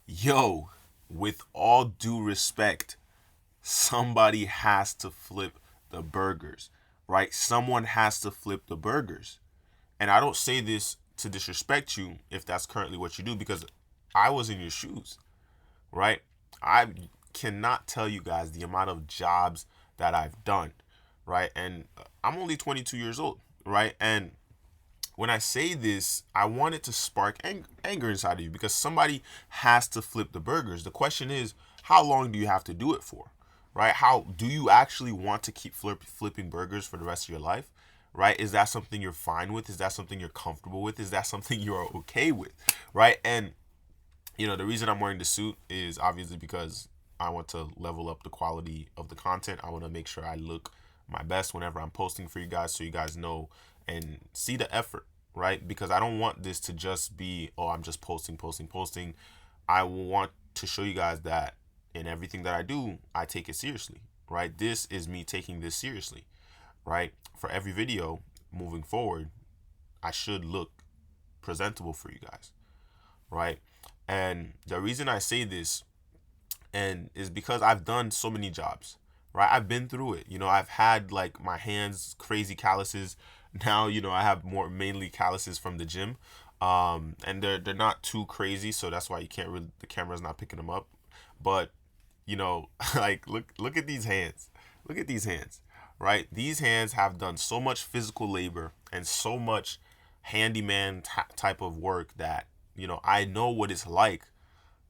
Yo, with all due respect, somebody has to flip the burgers, right? Someone has to flip the burgers. And I don't say this to disrespect you if that's currently what you do, because I was in your shoes, right? I cannot tell you guys the amount of jobs that I've done, right? And I'm only 22 years old, right? And when I say this, I want it to spark anger inside of you, because somebody has to flip the burgers. The question is, how long do you have to do it for? Right? How do you actually want to keep flipping burgers for the rest of your life? Right? Is that something you're fine with? Is that something you're comfortable with? Is that something you're okay with? Right? And the reason I'm wearing the suit is obviously because I want to level up the quality of the content. I want to make sure I look my best whenever I'm posting for you guys, so you guys know and see the effort, right? Because I don't want this to just be, oh, I'm just posting, posting, posting. I want to show you guys that in everything that I do, I take it seriously, right? This is me taking this seriously, right? For every video moving forward, I should look presentable for you guys, right? And the reason I say this and is because I've done so many jobs, right? I've been through it. I've had like my hands crazy calluses. Now, I have more mainly calluses from the gym. And they're not too crazy, so that's why you can't really, the camera's not picking them up. But, like look at these hands. Look at these hands, right? These hands have done so much physical labor and so much handyman type of work that, I know what it's like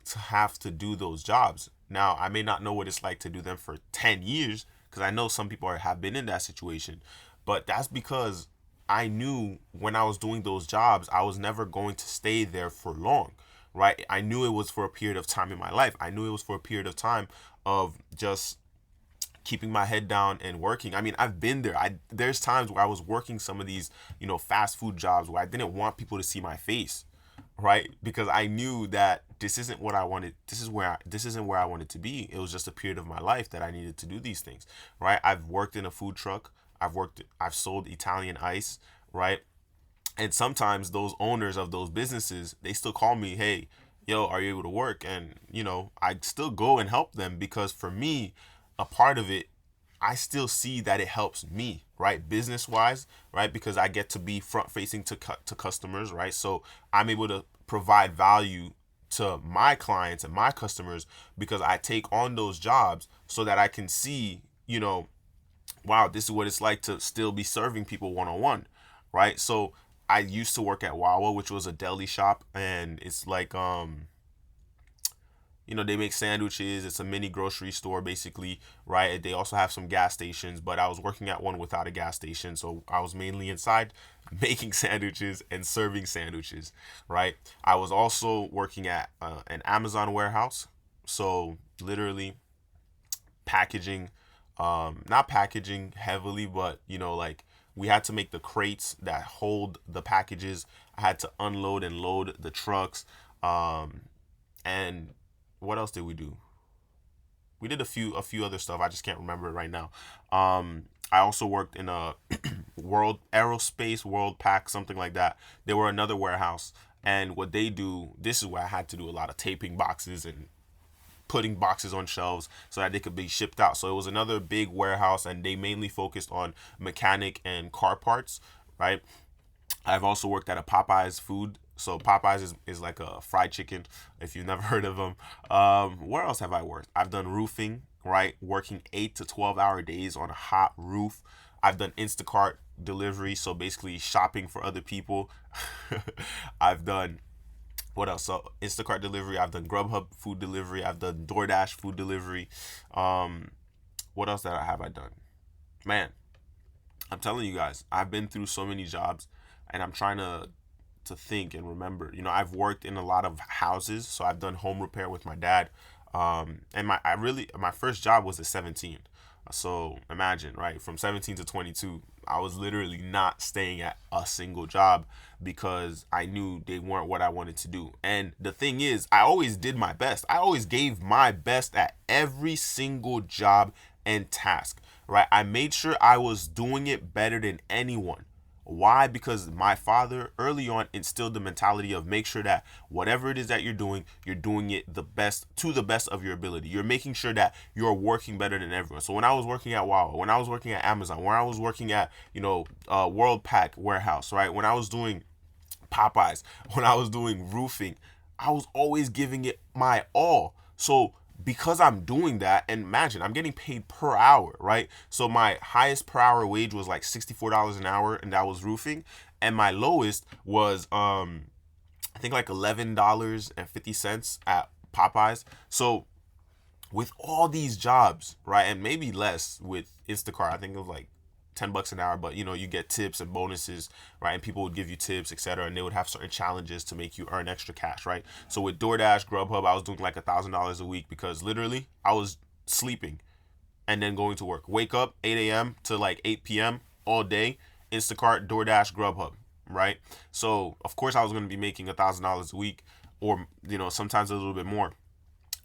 to have to do those jobs. Now, I may not know what it's like to do them for 10 years, because I know some people have been in that situation, but that's because I knew when I was doing those jobs, I was never going to stay there for long, right? I knew it was for a period of time in my life. I knew it was for a period of time of just keeping my head down and working. I mean, I've been there. There's times where I was working some of these, fast food jobs where I didn't want people to see my face, right? Because I knew that this isn't what I wanted. This isn't where I wanted to be. It was just a period of my life that I needed to do these things, right? I've worked in a food truck. I've sold Italian ice, right? And sometimes those owners of those businesses, they still call me, hey, yo, are you able to work? And I still go and help them, because for me, a part of it, I still see that it helps me, right, business wise, right, because I get to be front facing to customers, right? So I'm able to provide value to my clients and my customers, because I take on those jobs so that I can see, wow, this is what it's like to still be serving people one on one, right? So I used to work at Wawa, which was a deli shop, and it's like they make sandwiches. It's a mini grocery store basically, right? They also have some gas stations, but I was working at one without a gas station, so I was mainly inside making sandwiches and serving sandwiches, right? I was also working at an Amazon warehouse, so literally packaging, not packaging heavily, but like we had to make the crates that hold the packages. I had to unload and load the trucks. And what else did we do? We did a few other stuff. I just can't remember it right now. I also worked in a World Aerospace World Pack, something like that. They were another warehouse, and what they do, this is where I had to do a lot of taping boxes and putting boxes on shelves so that they could be shipped out. So it was another big warehouse, and they mainly focused on mechanic and car parts, right? I've also worked at a Popeyes food. So Popeyes is like a fried chicken, if you've never heard of them. Where else have I worked? I've done roofing, right? Working 8 to 12 hour days on a hot roof. I've done Instacart delivery, so basically shopping for other people. I've done what else? So Instacart delivery. I've done Grubhub food delivery. I've done DoorDash food delivery. Um, what else that have I done? Man, I'm telling you guys, I've been through so many jobs, and I'm trying to think and remember. I've worked in a lot of houses, so I've done home repair with my dad. And my first job was at 17. So imagine, right, from 17 to 22, I was literally not staying at a single job because I knew they weren't what I wanted to do. And the thing is, I always did my best. I always gave my best at every single job and task, right? I made sure I was doing it better than anyone. Why? Because my father early on instilled the mentality of make sure that whatever it is that you're doing it the best, to the best of your ability. You're making sure that you're working better than everyone. So when I was working at Wawa, when I was working at Amazon, when I was working at, World Pack Warehouse, right? When I was doing Popeyes, when I was doing roofing, I was always giving it my all. So because I'm doing that, and imagine I'm getting paid per hour, right? So my highest per hour wage was like $64 an hour, and that was roofing, and my lowest was I think like $11.50 at Popeyes. So with all these jobs, right, and maybe less with Instacart, I think it was like $10 an hour, but you get tips and bonuses, right? And people would give you tips, etc., and they would have certain challenges to make you earn extra cash, right? So with DoorDash, Grubhub, I was doing like $1,000 a week because literally I was sleeping and then going to work. Wake up 8 a.m. to like 8 p.m. all day, Instacart, DoorDash, Grubhub, right? So of course I was going to be making $1,000 a week, or sometimes a little bit more.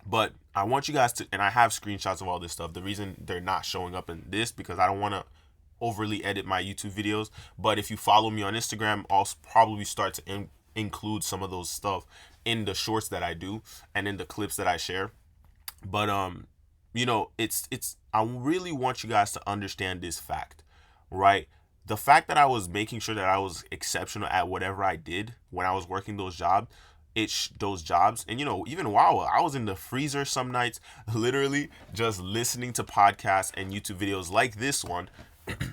But I want you guys to, and I have screenshots of all this stuff. The reason they're not showing up in this because I don't want to overly edit my YouTube videos. But if you follow me on Instagram, I'll probably start to include some of those stuff in the shorts that I do and in the clips that I share. But it's I really want you guys to understand this fact, right? The fact that I was making sure that I was exceptional at whatever I did when I was working those jobs, and even while I was in the freezer some nights, literally just listening to podcasts and YouTube videos like this one,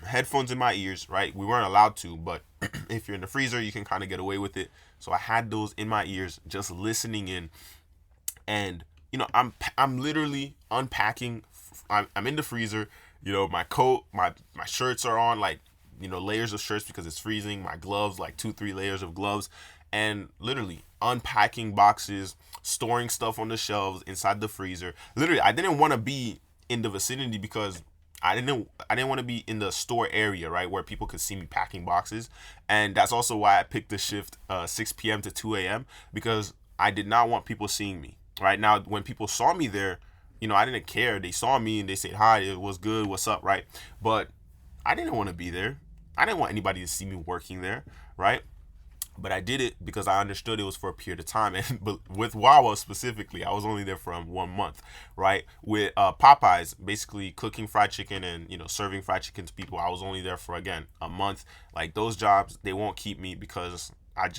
headphones in my ears, right? We weren't allowed to, but if you're in the freezer, you can kind of get away with it. So I had those in my ears, just listening in, and I'm literally unpacking. I'm in the freezer. My coat, my shirts are on, like layers of shirts because it's freezing. My gloves, like 2-3 layers of gloves, and literally unpacking boxes, storing stuff on the shelves inside the freezer. Literally, I didn't want to be in the vicinity because I didn't want to be in the store area, right, where people could see me packing boxes. And that's also why I picked the shift 6 p.m. to 2 a.m. because I did not want people seeing me. Right now, when people saw me there, I didn't care. They saw me and they said, "Hi, it was good. What's up?" Right? But I didn't want to be there. I didn't want anybody to see me working there, right? But I did it because I understood it was for a period of time. And but with Wawa specifically, I was only there for 1 month, right? With Popeyes, basically cooking fried chicken and serving fried chicken to people, I was only there for again a month. Like those jobs, they won't keep me because I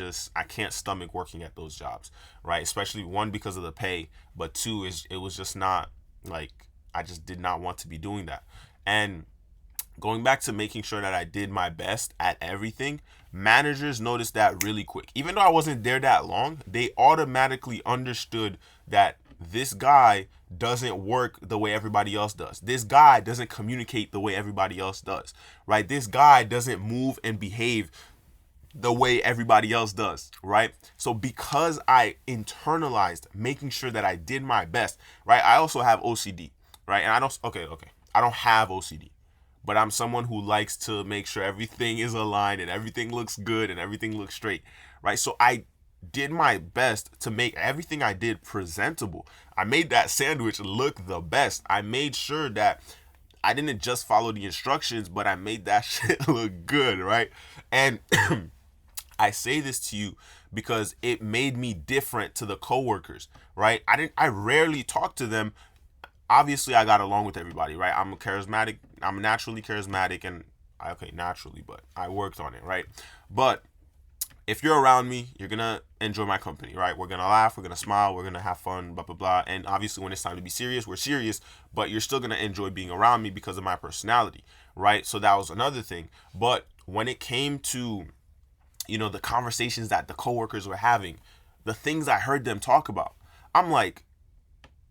can't stomach working at those jobs, right? Especially one because of the pay, but two is it was just not like I just did not want to be doing that. And going back to making sure that I did my best at everything, managers noticed that really quick. Even though I wasn't there that long, they automatically understood that this guy doesn't work the way everybody else does. This guy doesn't communicate the way everybody else does, right? This guy doesn't move and behave the way everybody else does, right? So because I internalized making sure that I did my best, right? I also have OCD, right? And I don't have OCD, but I'm someone who likes to make sure everything is aligned and everything looks good and everything looks straight, right? So I did my best to make everything I did presentable. I made that sandwich look the best. I made sure that I didn't just follow the instructions, but I made that shit look good, right? And I say this to you because it made me different to the coworkers, right? I rarely talk to them. Obviously I got along with everybody, right? I'm naturally charismatic, and naturally, but I worked on it, right? But if you're around me, you're gonna enjoy my company, right? We're gonna laugh, we're gonna smile, we're gonna have fun, blah blah blah. And obviously when it's time to be serious, we're serious, but you're still gonna enjoy being around me because of my personality, right? So that was another thing. But when it came to the conversations that the coworkers were having, the things I heard them talk about, I'm like,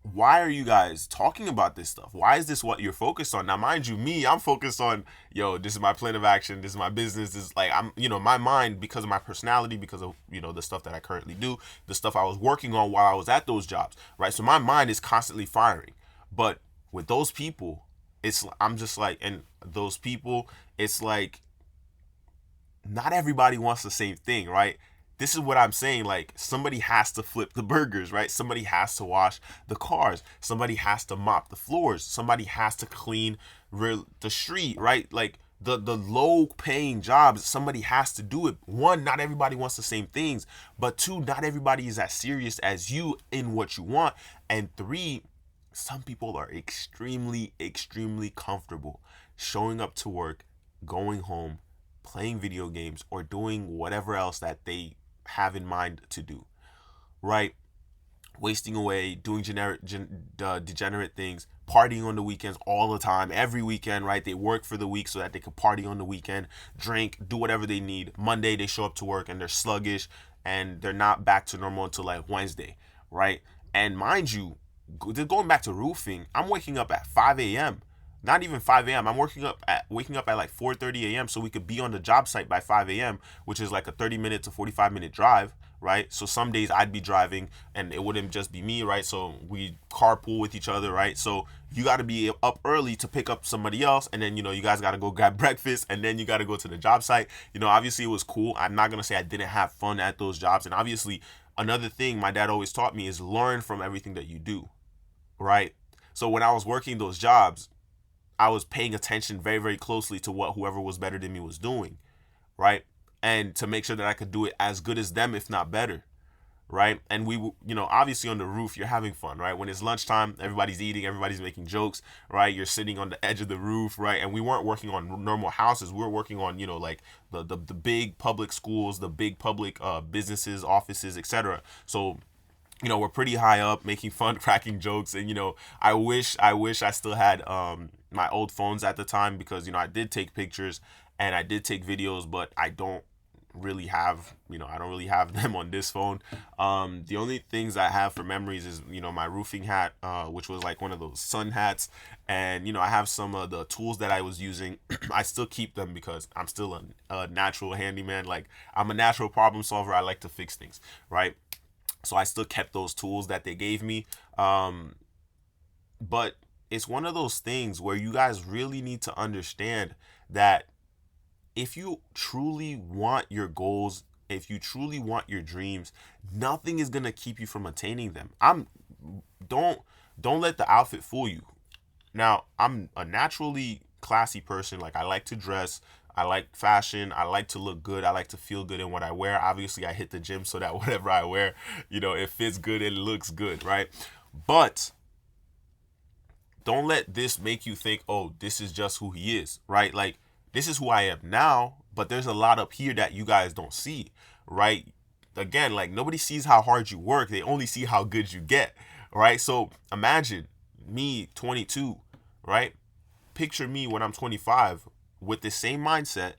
why are you guys talking about this stuff? Why is this what you're focused on? Now, mind you, I'm focused on, this is my plan of action. This is my business. This is like, my mind, because of my personality, because of, the stuff that I currently do, the stuff I was working on while I was at those jobs, right? So my mind is constantly firing. But with those people, I'm just like, and those people, it's like, not everybody wants the same thing, right? This is what I'm saying. Like, somebody has to flip the burgers, right? Somebody has to wash the cars. Somebody has to mop the floors. Somebody has to clean the street, right? Like, the low paying jobs, somebody has to do it. One, not everybody wants the same things, but two, not everybody is as serious as you in what you want. And three, some people are extremely comfortable showing up to work, going home, playing video games, or doing whatever else that they have in mind to do, right? Wasting away, doing degenerate things, partying on the weekends all the time, every weekend, right? They work for the week so that they could party on the weekend, drink, do whatever they need. Monday, they show up to work and they're sluggish and they're not back to normal until like Wednesday, right? And mind you, going back to roofing, I'm waking up at 5 a.m. Not even 5 a.m. I'm waking up at like 4:30 a.m. so we could be on the job site by 5 a.m., which is like a 30-minute to 45-minute drive, right? So some days I'd be driving and it wouldn't just be me, right? So we carpool with each other, right? So you got to be up early to pick up somebody else, and then you guys got to go grab breakfast, and then you got to go to the job site. Obviously it was cool. I'm not going to say I didn't have fun at those jobs. And obviously another thing my dad always taught me is learn from everything that you do, right? So when I was working those jobs, I was paying attention very closely to what whoever was better than me was doing, right? And to make sure that I could do it as good as them, if not better, right? And we, obviously on the roof, you're having fun, right? When it's lunchtime, everybody's eating, everybody's making jokes, right? You're sitting on the edge of the roof, right? And we weren't working on normal houses. We were working on, like the big public schools, the big public businesses, offices, etc. So we're pretty high up, making fun, cracking jokes. And I wish I still had my old phones at the time, because I did take pictures and I did take videos, but I don't really have them on this phone. The only things I have for memories is my roofing hat, which was like one of those sun hats. And I have some of the tools that I was using. I still keep them because I'm still a natural handyman. Like, I'm a natural problem solver. I like to fix things, right? So I still kept those tools that they gave me. But it's one of those things where you guys really need to understand that if you truly want your goals, if you truly want your dreams, nothing is going to keep you from attaining them. Don't let the outfit fool you. Now, I'm a naturally classy person. Like, I like to dress. I like fashion. I like to look good. I like to feel good in what I wear. Obviously, I hit the gym so that whatever I wear, it fits good, it looks good, right? But don't let this make you think, oh, this is just who he is, right? Like, this is who I am now, but there's a lot up here that you guys don't see, right? Again, like, nobody sees how hard you work. They only see how good you get, right? So imagine me, 22, right? Picture me when I'm 25 with the same mindset,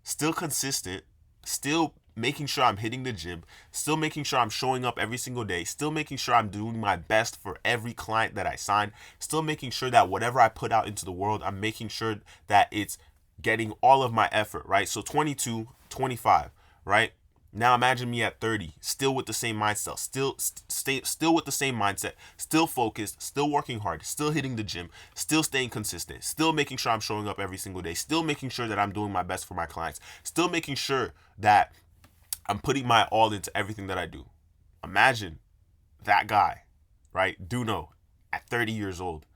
still consistent, still making sure I'm hitting the gym, still making sure I'm showing up every single day, still making sure I'm doing my best for every client that I sign, still making sure that whatever I put out into the world, I'm making sure that it's getting all of my effort, right? So 22, 25, right? Now imagine me at 30, still with the same mindset, still with the same mindset, still focused, still working hard, still hitting the gym, still staying consistent, still making sure I'm showing up every single day, still making sure that I'm doing my best for my clients, still making sure that I'm putting my all into everything that I do. Imagine that guy, right? Duno at 30 years old,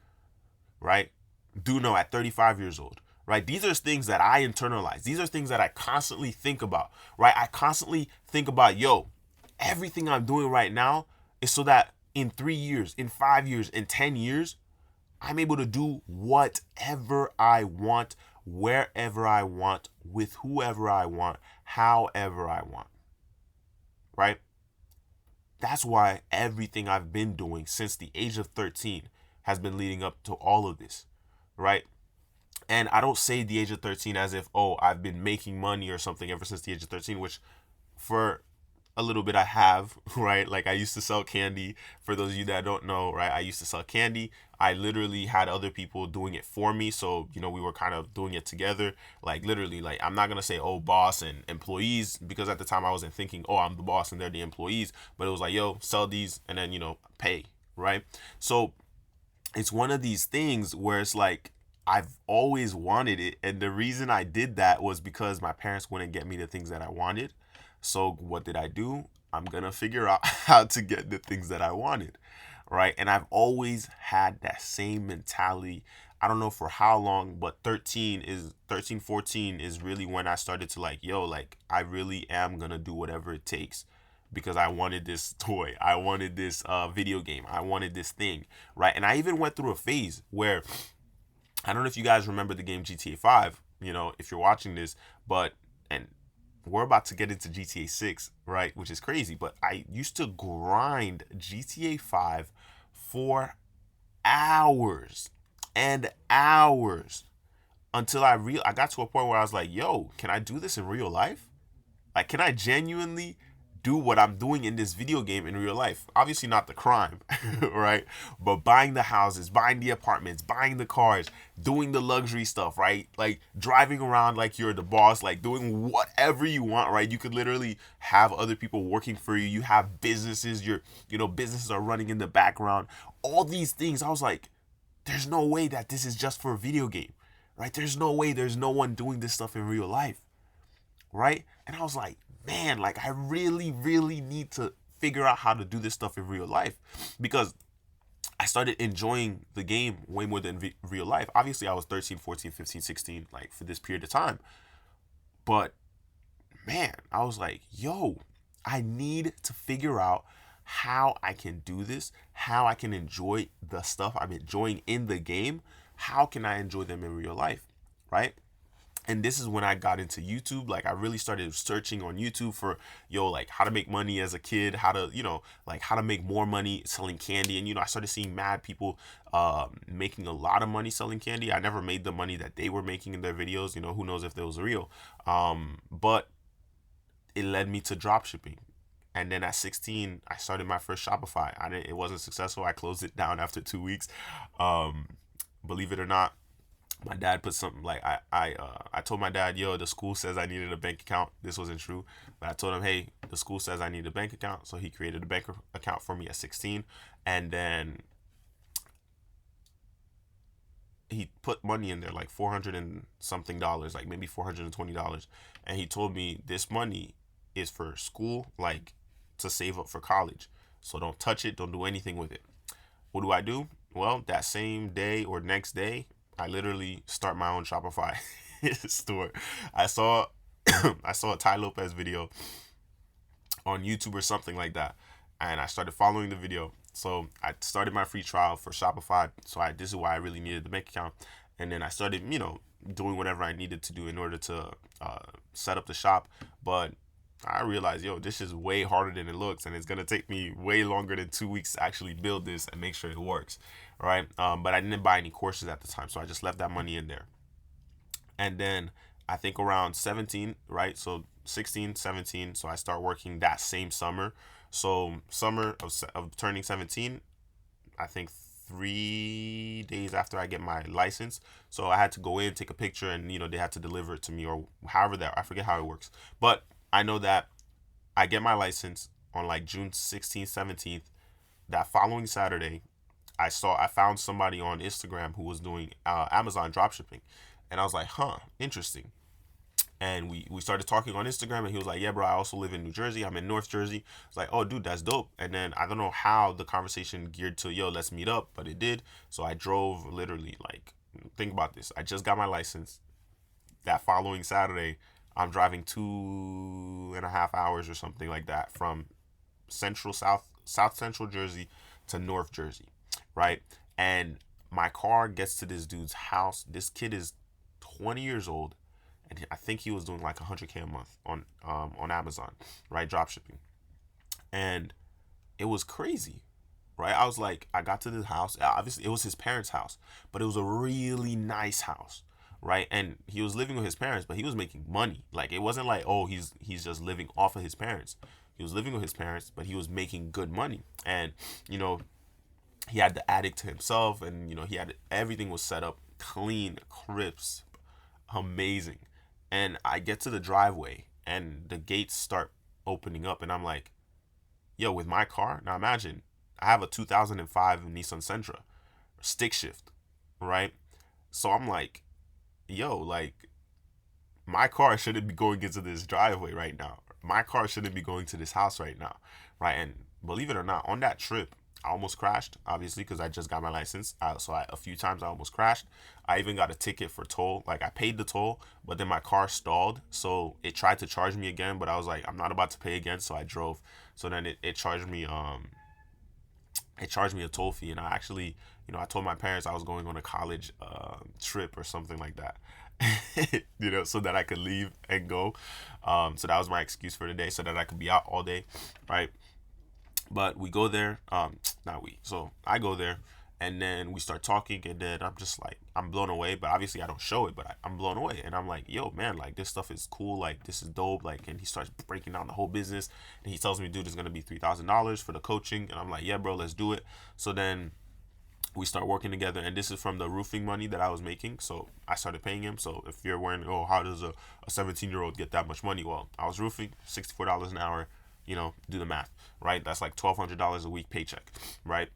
right? Duno at 35 years old, right? These are things that I internalize. These are things that I constantly think about, right? I constantly think about, everything I'm doing right now is so that in 3 years, in 5 years, in 10 years, I'm able to do whatever I want, wherever I want, with whoever I want, however I want, right? That's why everything I've been doing since the age of 13 has been leading up to all of this, right? And I don't say the age of 13 as if, I've been making money or something ever since the age of 13, which for a little bit I have, right? Like, I used to sell candy. For those of you that don't know, right? I used to sell candy. I literally had other people doing it for me. So, we were kind of doing it together. Like, literally, like, I'm not going to say, boss and employees, because at the time I wasn't thinking, I'm the boss and they're the employees. But it was like, sell these and then, pay, right? So it's one of these things where it's like, I've always wanted it. And the reason I did that was because my parents wouldn't get me the things that I wanted. So what did I do? I'm going to figure out how to get the things that I wanted, right? And I've always had that same mentality. I don't know for how long, but 13, 14 is really when I started to like, yo, like I really am gonna do whatever it takes because I wanted this toy. I wanted this video game. I wanted this thing, right? And I even went through a phase where I don't know if you guys remember the game GTA 5, if you're watching this, but and we're about to get into GTA 6, right? Which is crazy, but I used to grind GTA 5 for hours and hours until I got to a point where I was like, "Yo, can I do this in real life? Like, can I genuinely do what I'm doing in this video game in real life? Obviously, not the crime, right? But buying the houses, buying the apartments, buying the cars, doing the luxury stuff, right? Like driving around like you're the boss, like doing whatever you want, right? You could literally have other people working for you. You have businesses, businesses are running in the background. All these things. I was like, there's no way that this is just for a video game, right? There's no way there's no one doing this stuff in real life, right? And I was like, man, like I really, really need to figure out how to do this stuff in real life because I started enjoying the game way more than real life. Obviously, I was 13, 14, 15, 16, like for this period of time. But man, I was like, yo, I need to figure out how I can do this, how I can enjoy the stuff I'm enjoying in the game. How can I enjoy them in real life, right? And this is when I got into YouTube. Like I really started searching on YouTube for, like how to make money as a kid, how to, like how to make more money selling candy. And, I started seeing mad people making a lot of money selling candy. I never made the money that they were making in their videos. Who knows if that was real. But it led me to drop shipping. And then at 16, I started my first Shopify. It wasn't successful. I closed it down after 2 weeks. Believe it or not, my dad put something like I told my dad, yo, the school says I needed a bank account. This wasn't true, but I told him, hey, the school says I need a bank account. So he created a bank account for me at 16, and then he put money in there, like 400 and something dollars, like maybe $420, and he told me this money is for school, like to save up for college. So don't touch it, don't do anything with it. What do I do? Well, that same day or next day, I literally start my own Shopify store. I saw I saw a Ty Lopez video on YouTube or something like that, and I started following the video. So I started my free trial for Shopify. So this is why I really needed the bank account, and then I started, doing whatever I needed to do in order to set up the shop. But I realized, yo, this is way harder than it looks, and it's gonna take me way longer than 2 weeks to actually build this and make sure it works, right? But I didn't buy any courses at the time, so I just left that money in there. And then I think around 17, right? So 16, 17, so I start working that same summer. So summer of turning 17, I think 3 days after I get my license. So I had to go in, take a picture, and they had to deliver it to me, or however that, I forget how it works. But I know that I get my license on like June 16th, 17th. That following Saturday, I found somebody on Instagram who was doing Amazon dropshipping, and I was like, huh, interesting. And we started talking on Instagram, and he was like, yeah, bro, I also live in New Jersey. I'm in North Jersey. It's like, oh, dude, that's dope. And then I don't know how the conversation geared to, yo, let's meet up, but it did. So I drove literally, like, think about this. I just got my license. That following Saturday, I'm driving 2.5 hours or something like that from South Central Jersey to North Jersey, right? And my car gets to this dude's house. This kid is 20 years old, and I think he was doing like 100K a month on Amazon, right? Drop shipping. And it was crazy, right? I was like, I got to this house. Obviously, it was his parents' house, but it was a really nice house, right? And he was living with his parents, but he was making money. Like, it wasn't like, oh, he's just living off of his parents. He was living with his parents, but he was making good money. And, he had the attic to himself, and, he had everything was set up clean, crisp, amazing. And I get to the driveway, and the gates start opening up, and I'm like, yo, with my car, now imagine, I have a 2005 Nissan Sentra, stick shift, right? So I'm like, yo, like, my car shouldn't be going into this driveway right now. My car shouldn't be going to this house right now, right? And believe it or not, on that trip, I almost crashed, obviously, because I just got my license. A few times I almost crashed. I even got a ticket for toll. Like, I paid the toll, but then my car stalled. So it tried to charge me again, but I was like, I'm not about to pay again. So I drove. So then it charged me, a toll fee. And I actually, I told my parents I was going on a college trip or something like that. So that I could leave and go. So that was my excuse for the day, so that I could be out all day, right? But we go there, not we. So I go there, and then we start talking, and then I'm just like, I'm blown away. But obviously I don't show it, but I'm blown away, and I'm like, yo, man, like, this stuff is cool, like, this is dope, like. And he starts breaking down the whole business, and he tells me, dude, it's gonna be $3,000 for the coaching, and I'm like, yeah, bro, let's do it. So then we start working together, and this is from the roofing money that I was making. So I started paying him. So if you're wondering, oh, how does a 17-year-old get that much money? Well, I was roofing, $64 an hour. Do the math, right? That's like $1,200 a week paycheck, right?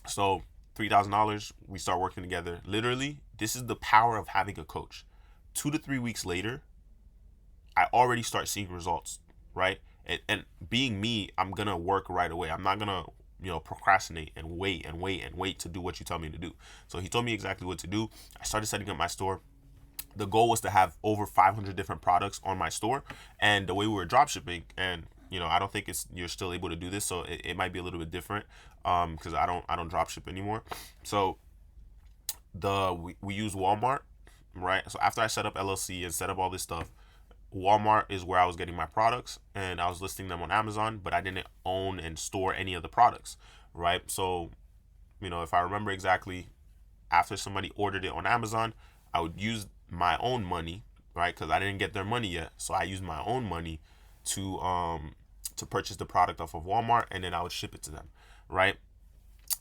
So $3,000, we start working together. Literally, this is the power of having a coach. 2 to 3 weeks later, I already start seeing results, right? And being me, I'm gonna work right away. I'm not gonna procrastinate and wait and wait and wait to do what you tell me to do. So he told me exactly what to do. I started setting up my store. The goal was to have over 500 different products on my store. And the way we were drop shipping, and I don't think you're still able to do this, so it might be a little bit different, because I don't drop ship anymore. So we use Walmart, right? So after I set up LLC and set up all this stuff, Walmart is where I was getting my products, and I was listing them on Amazon, but I didn't own and store any of the products, right? So, if I remember exactly, after somebody ordered it on Amazon, I would use my own money, right? Because I didn't get their money yet, so I used my own money to purchase the product off of Walmart, and then I would ship it to them, right?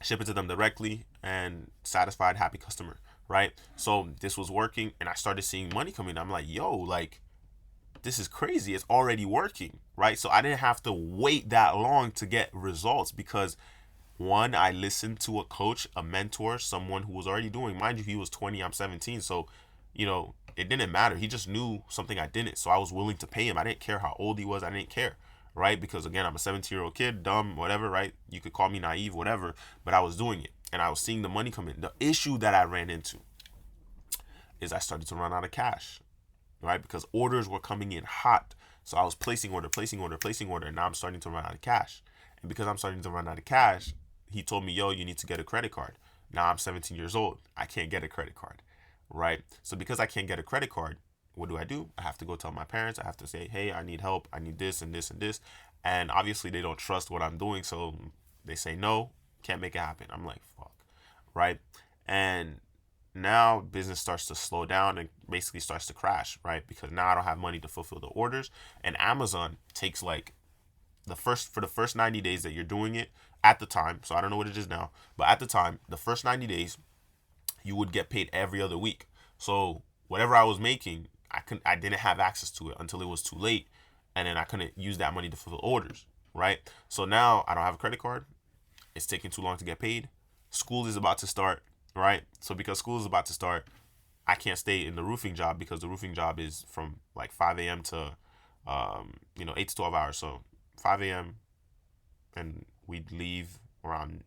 Ship it to them directly, and satisfied, happy customer, right? So this was working, and I started seeing money coming. I'm like, yo, like, this is crazy. It's already working, right? So I didn't have to wait that long to get results, because one, I listened to a coach, a mentor, someone who was already doing. Mind you, he was 20, I'm 17. So, it didn't matter. He just knew something I didn't. So I was willing to pay him. I didn't care how old he was. I didn't care, right? Because again, I'm a 17-year-old kid, dumb, whatever, right? You could call me naive, whatever, but I was doing it, and I was seeing the money come in. The issue that I ran into is I started to run out of cash, right? Because orders were coming in hot. So I was placing order, and now I'm starting to run out of cash. And because I'm starting to run out of cash, he told me, yo, you need to get a credit card. Now I'm 17 years old. I can't get a credit card, right? So because I can't get a credit card, what do? I have to go tell my parents. I have to say, hey, I need help. I need this and this and this. And obviously they don't trust what I'm doing. So they say, no, can't make it happen. I'm like, fuck, right? And now business starts to slow down and basically starts to crash, right? Because now I don't have money to fulfill the orders, and Amazon takes like for the first 90 days that you're doing it at the time. So I don't know what it is now, but at the time, the first 90 days, you would get paid every other week. So whatever I was making, I didn't have access to it until it was too late, and then I couldn't use that money to fulfill orders, right? So now I don't have a credit card. It's taking too long to get paid. School is about to start, right? So because school is about to start, I can't stay in the roofing job, because the roofing job is from like 5 a.m. to 8 to 12 hours. So 5 a.m. and we'd leave around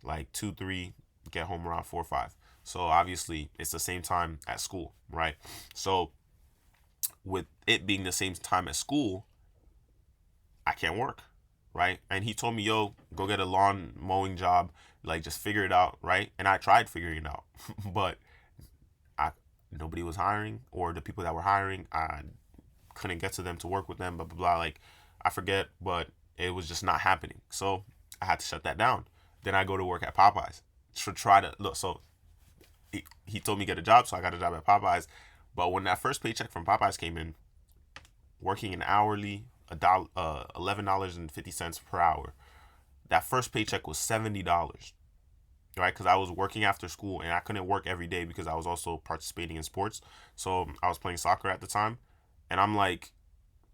like 2, 3, get home around 4 or 5. So obviously it's the same time at school, right? So with it being the same time at school, I can't work, right? And he told me, yo, go get a lawn mowing job, like, just figure it out, right? And I tried figuring it out, but nobody was hiring, or the people that were hiring, I couldn't get to them to work with them, blah, blah, blah. Like, I forget, but it was just not happening. So I had to shut that down. Then I go to work at Popeyes to try to look. So he told me get a job, so I got a job at Popeyes. But when that first paycheck from Popeyes came in, working an hourly, $11.50 per hour, that first paycheck was $70, right? Because I was working after school, and I couldn't work every day because I was also participating in sports. So I was playing soccer at the time, and I'm like,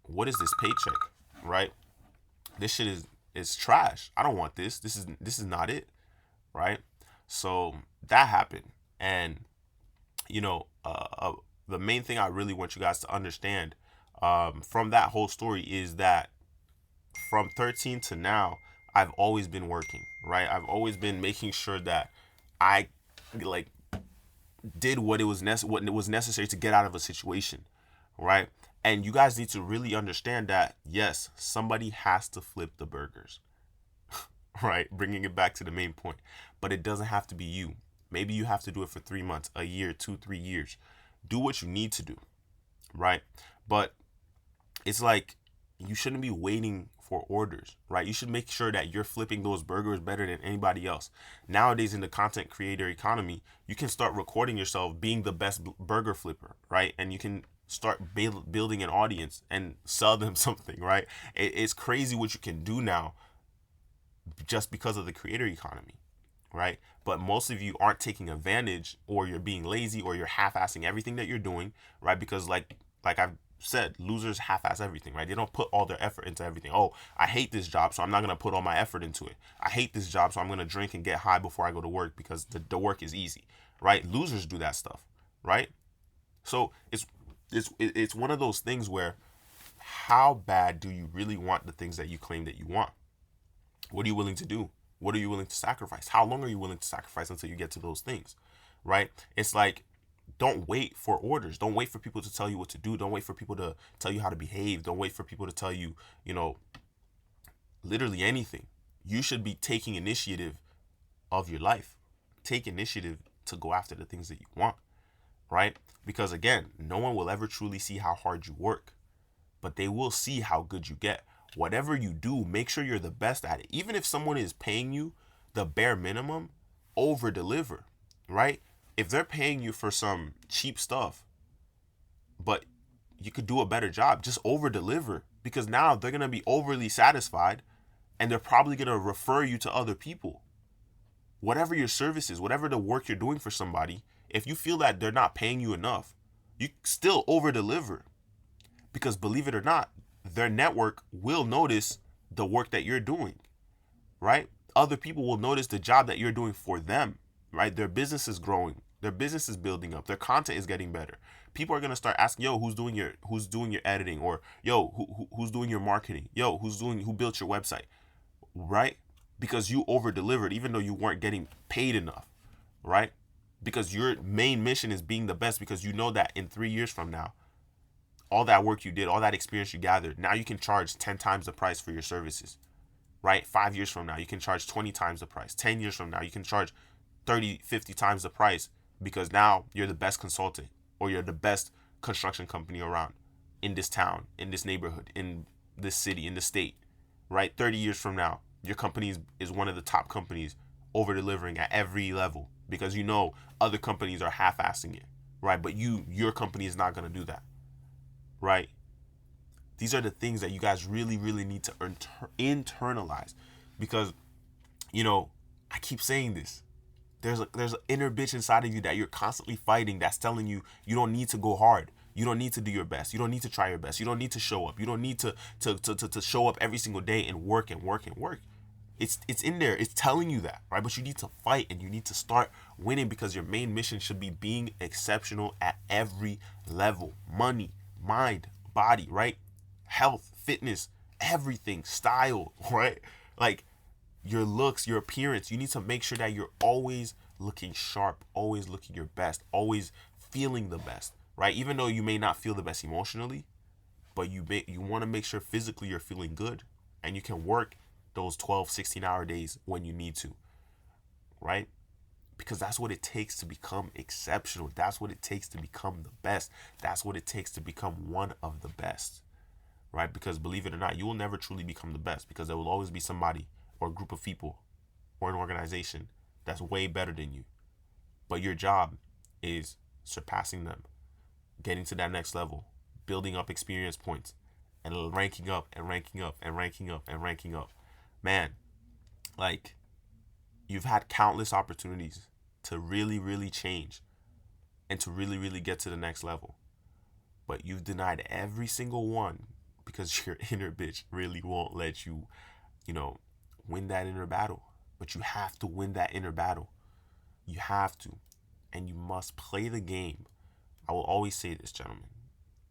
what is this paycheck, right? This shit is trash. I don't want this. This is not it, right? So that happened, and the main thing I really want you guys to understand from that whole story is that from 13 to now, I've always been working, right? I've always been making sure that I like did what was necessary to get out of a situation, right? And you guys need to really understand that yes, somebody has to flip the burgers, right? Bringing it back to the main point, but it doesn't have to be you. Maybe you have to do it for 3 months, a year, 2, 3 years. Do what you need to do, right? But it's like you shouldn't be waiting for orders, right? You should make sure that you're flipping those burgers better than anybody else. Nowadays in the content creator economy, you can start recording yourself being the best burger flipper, right? And you can start building an audience and sell them something, right? It's crazy what you can do now just because of the creator economy, right? But most of you aren't taking advantage, or you're being lazy, or you're half-assing everything that you're doing, right? Because like I've said, losers half-ass everything, right? They don't put all their effort into everything. Oh, I hate this job, so I'm not gonna put all my effort into it. I hate this job, so I'm gonna drink and get high before I go to work because the work is easy, right? Losers do that stuff, right? So it's one of those things where how bad do you really want the things that you claim that you want? What are you willing to do? What are you willing to sacrifice? How long are you willing to sacrifice until you get to those things, right? It's like, don't wait for orders. Don't wait for people to tell you what to do. Don't wait for people to tell you how to behave. Don't wait for people to tell you, literally anything. You should be taking initiative of your life. Take initiative to go after the things that you want, right? Because again, no one will ever truly see how hard you work, but they will see how good you get. Whatever you do, make sure you're the best at it. Even if someone is paying you the bare minimum, over deliver, right? If they're paying you for some cheap stuff, but you could do a better job, just over deliver, because now they're going to be overly satisfied and they're probably going to refer you to other people. Whatever your service is, whatever the work you're doing for somebody, if you feel that they're not paying you enough, you still over deliver, because believe it or not, their network will notice the work that you're doing, right? Other people will notice the job that you're doing for them, right? Their business is growing, their business is building up, their content is getting better. People are gonna start asking, yo, who's doing your editing, or yo, who's doing your marketing, yo, who built your website, right? Because you over delivered, even though you weren't getting paid enough, right? Because your main mission is being the best, because you know that in 3 years from now, all that work you did, all that experience you gathered, now you can charge 10 times the price for your services, right? 5 years from now, you can charge 20 times the price. 10 years from now, you can charge 30, 50 times the price, because now you're the best consultant, or you're the best construction company around in this town, in this neighborhood, in this city, in the state, right? 30 years from now, your company is one of the top companies, over delivering at every level, because other companies are half-assing it, right? But your company is not going to do that, right? These are the things that you guys really, really need to internalize, because, I keep saying this. There's an inner bitch inside of you that you're constantly fighting, that's telling you you don't need to go hard. You don't need to do your best. You don't need to try your best. You don't need to show up. You don't need to show up every single day and work and work and work. It's in there. It's telling you that, right? But you need to fight, and you need to start winning, because your main mission should be being exceptional at every level. Money, mind, body, right? Health, fitness, everything, style, right? Like your looks, your appearance. You need to make sure that you're always looking sharp, always looking your best, always feeling the best, right? Even though you may not feel the best emotionally, but you want to make sure physically you're feeling good, and you can work those 12, 16-hour days when you need to, right? Because that's what it takes to become exceptional. That's what it takes to become the best. That's what it takes to become one of the best, right? Because believe it or not, you will never truly become the best, because there will always be somebody or a group of people or an organization that's way better than you. But your job is surpassing them, getting to that next level, building up experience points, and ranking up and ranking up and ranking up and ranking up. Man, like, you've had countless opportunities to really, really change and to really, really get to the next level, but you've denied every single one because your inner bitch really won't let you, win that inner battle. But you have to win that inner battle. You have to. And you must play the game. I will always say this, gentlemen.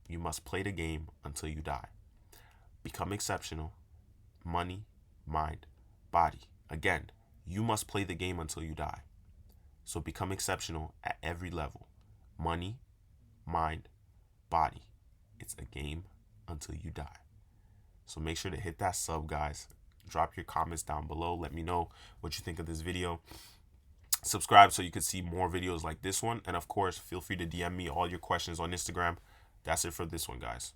You must play the game until you die. Become exceptional. Money, mind, body. Again, you must play the game until you die. So become exceptional at every level. Money, mind, body. It's a game until you die. So make sure to hit that sub, guys. Drop your comments down below. Let me know what you think of this video. Subscribe so you can see more videos like this one. And of course, feel free to DM me all your questions on Instagram. That's it for this one, guys.